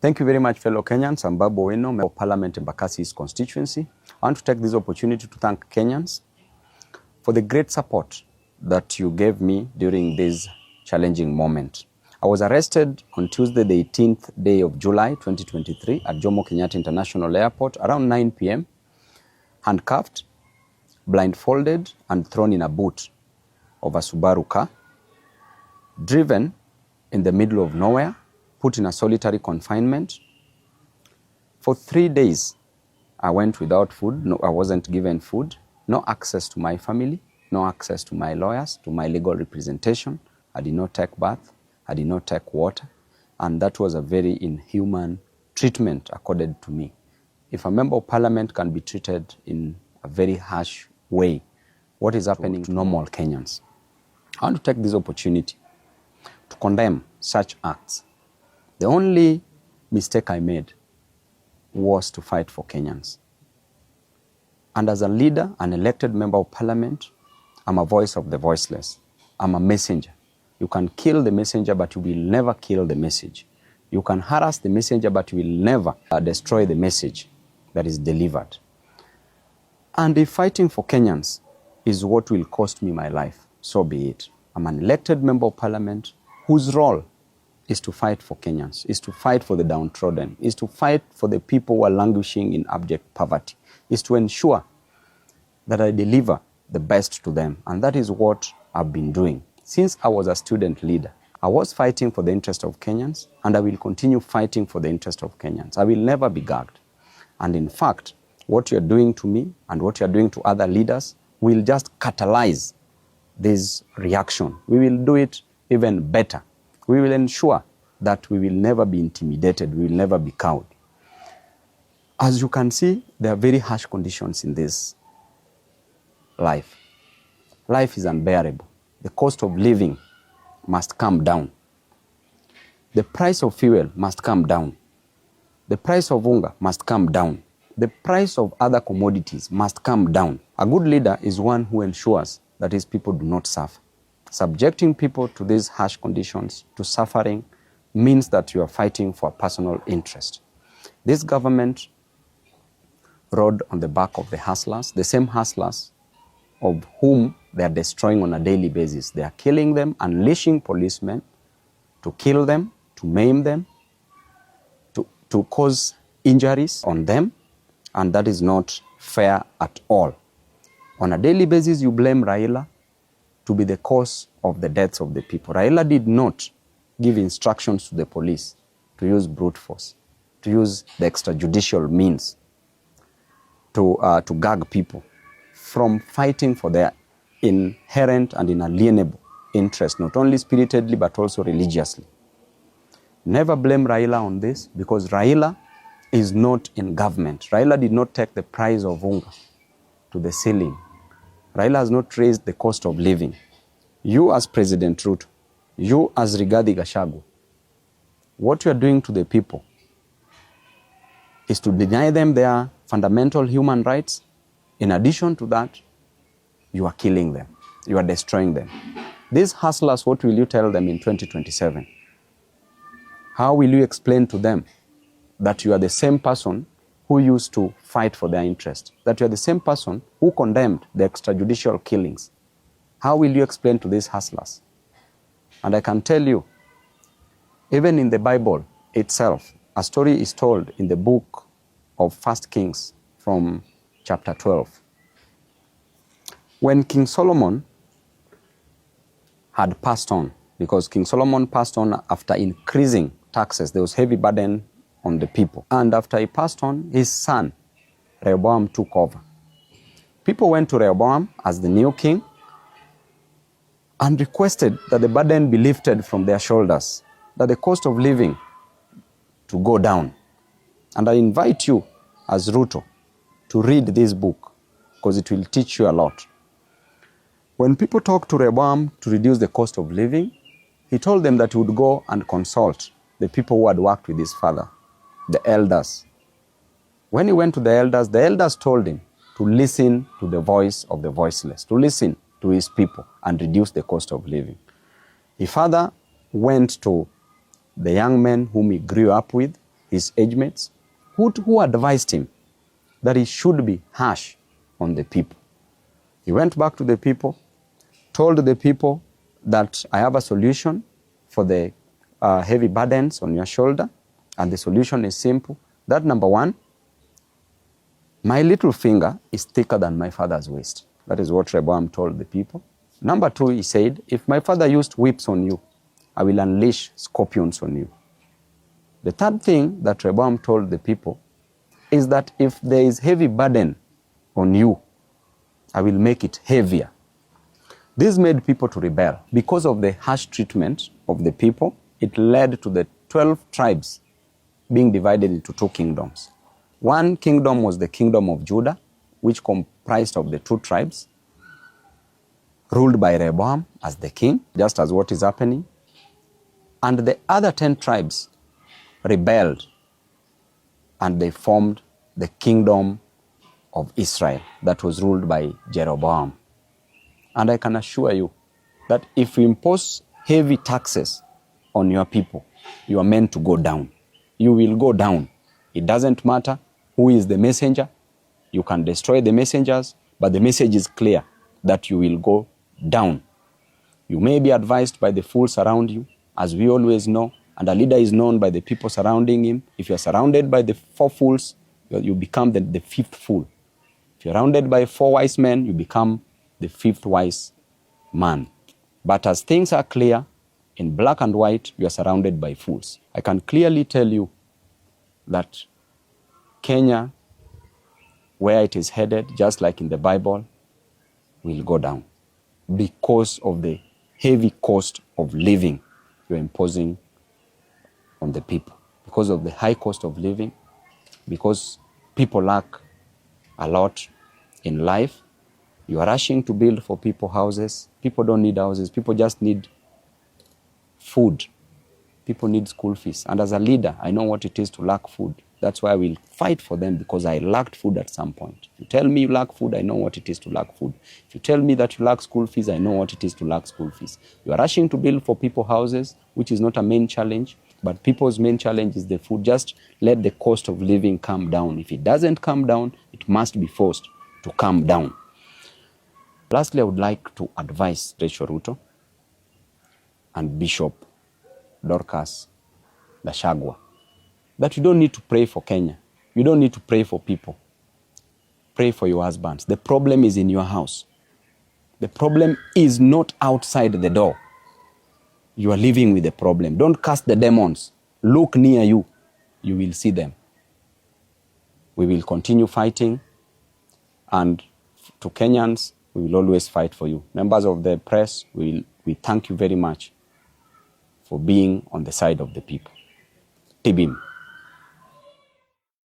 Thank you very much, fellow Kenyans. I'm Babu Owino, Member of Parliament in Bakasi's constituency. I want to take this opportunity to thank Kenyans for the great support that you gave me during this challenging moment. I was arrested on Tuesday, the 18th day of July, 2023 at Jomo Kenyatta International Airport around 9 p.m., handcuffed, blindfolded, and thrown in a boot of a SUBARU car, driven in the middle of nowhere, put in a solitary confinement. For 3 days, I went without food. No, I wasn't given food. No access to my family, no access to my lawyers, to my legal representation. I did not take bath. I did not take water. And that was a very inhuman treatment accorded to me. If a member of parliament can be treated in a very harsh way, what is happening to normal Kenyans? I want to take this opportunity to condemn such acts. The only mistake I made was to fight for Kenyans. And as a leader, an elected member of parliament, I'm a voice of the voiceless. I'm a messenger. You can kill the messenger, but you will never kill the message. You can harass the messenger, but you will never destroy the message that is delivered. And if fighting for Kenyans is what will cost me my life, so be it. I'm an elected member of parliament whose role is to fight for Kenyans, is to fight for the downtrodden, is to fight for the people who are languishing in abject poverty, is to ensure that I deliver the best to them. And that is what I've been doing. Since I was a student leader, I was fighting for the interest of Kenyans, and I will continue fighting for the interest of Kenyans. I will never be gagged. And in fact, what you're doing to me and what you're doing to other leaders will just catalyze this reaction. We will do it even better. We will ensure that we will never be intimidated, we will never be cowed. As you can see, there are very harsh conditions in this life. Life is unbearable. The cost of living must come down. The price of fuel must come down. The price of hunger must come down. The price of other commodities must come down. A good leader is one who ensures that his people do not suffer. Subjecting people to these harsh conditions, to suffering, means that you are fighting for a personal interest. This government rode on the back of the hustlers, the same hustlers of whom they are destroying on a daily basis. They are killing them, unleashing policemen to kill them, to maim them, to cause injuries on them, and that is not fair at all. On a daily basis, you blame Raila to be the cause of the deaths of the people. Raila did not give instructions to the police to use brute force, to use the extrajudicial means to gag people from fighting for their inherent and inalienable interest, not only spiritedly but also religiously. Never blame Raila on this, because Raila is not in government. Raila did not take the price of hunger to the ceiling. Raila has not raised the cost of living. You as President Ruto, you as Rigathi Gachagua, what you are doing to the people is to deny them their fundamental human rights. In addition to that, you are killing them. You are destroying them. These hustlers, what will you tell them in 2027? How will you explain to them that you are the same person who used to fight for their interest, that you are the same person who condemned the extrajudicial killings? How will you explain to these hustlers? And I can tell you, even in the Bible itself, a story is told in the book of 1 Kings from chapter 12. When King Solomon had passed on, because King Solomon passed on after increasing taxes, there was heavy burden on the people. And after he passed on, his son, Rehoboam, took over. People went to Rehoboam as the new king and requested that the burden be lifted from their shoulders, that the cost of living to go down. And I invite you as Ruto to read this book, because it will teach you a lot. When people talked to Rehoboam to reduce the cost of living, he told them that he would go and consult the people who had worked with his father, the elders. When he went to the elders told him to listen to the voice of the voiceless, to listen to his people and reduce the cost of living. He further went to the young men whom he grew up with his age mates, who advised him that he should be harsh on the people. He went back to the people, told the people that I have a solution for the heavy burdens on your shoulder, and the solution is simple. That number one, my little finger is thicker than my father's waist. That is what Rehoboam told the people. Number two, he said, if my father used whips on you, I will unleash scorpions on you. The third thing that Rehoboam told the people is that if there is heavy burden on you, I will make it heavier. This made people to rebel. Because of the harsh treatment of the people, it led to the 12 tribes being divided into two kingdoms. One kingdom was the kingdom of Judah, which comprised of the two tribes, ruled by Rehoboam as the king, just as what is happening. And the other 10 tribes rebelled, and they formed the kingdom of Israel that was ruled by Jeroboam. And I can assure you that if you impose heavy taxes on your people, you are meant to go down. You will go down. It doesn't matter who is the messenger. You can destroy the messengers, but the message is clear that you will go down. You may be advised by the fools around you, as we always know, and a leader is known by the people surrounding him. If you're surrounded by the 4 fools, you become the 5th fool. If you're surrounded by 4 wise men, you become the 5th wise man. But as things are clear, in black and white, you are surrounded by fools. I can clearly tell you that Kenya, where it is headed, just like in the Bible, will go down because of the heavy cost of living you're imposing on the people. Because of the high cost of living, because people lack a lot in life, you are rushing to build for people houses. People don't need houses. People just need food. People need school fees. And as a leader, I know what it is to lack food. That's why I will fight for them, because I lacked food at some point. If you tell me you lack food, I know what it is to lack food. If you tell me that you lack school fees, I know what it is to lack school fees. You are rushing to build for people houses, which is not a main challenge, but people's main challenge is the food. Just let the cost of living come down. If it doesn't come down, it must be forced to come down. Lastly, I would like to advise Rachel Ruto and Bishop Dorcas Gachagua that you don't need to pray for Kenya. You don't need to pray for people. Pray for your husbands. The problem is in your house. The problem is not outside the door. You are living with the problem. Don't cast the demons. Look near you. You will see them. We will continue fighting, and to Kenyans, we will always fight for you. Members of the press, we thank you very much for being on the side of the people. Tibim.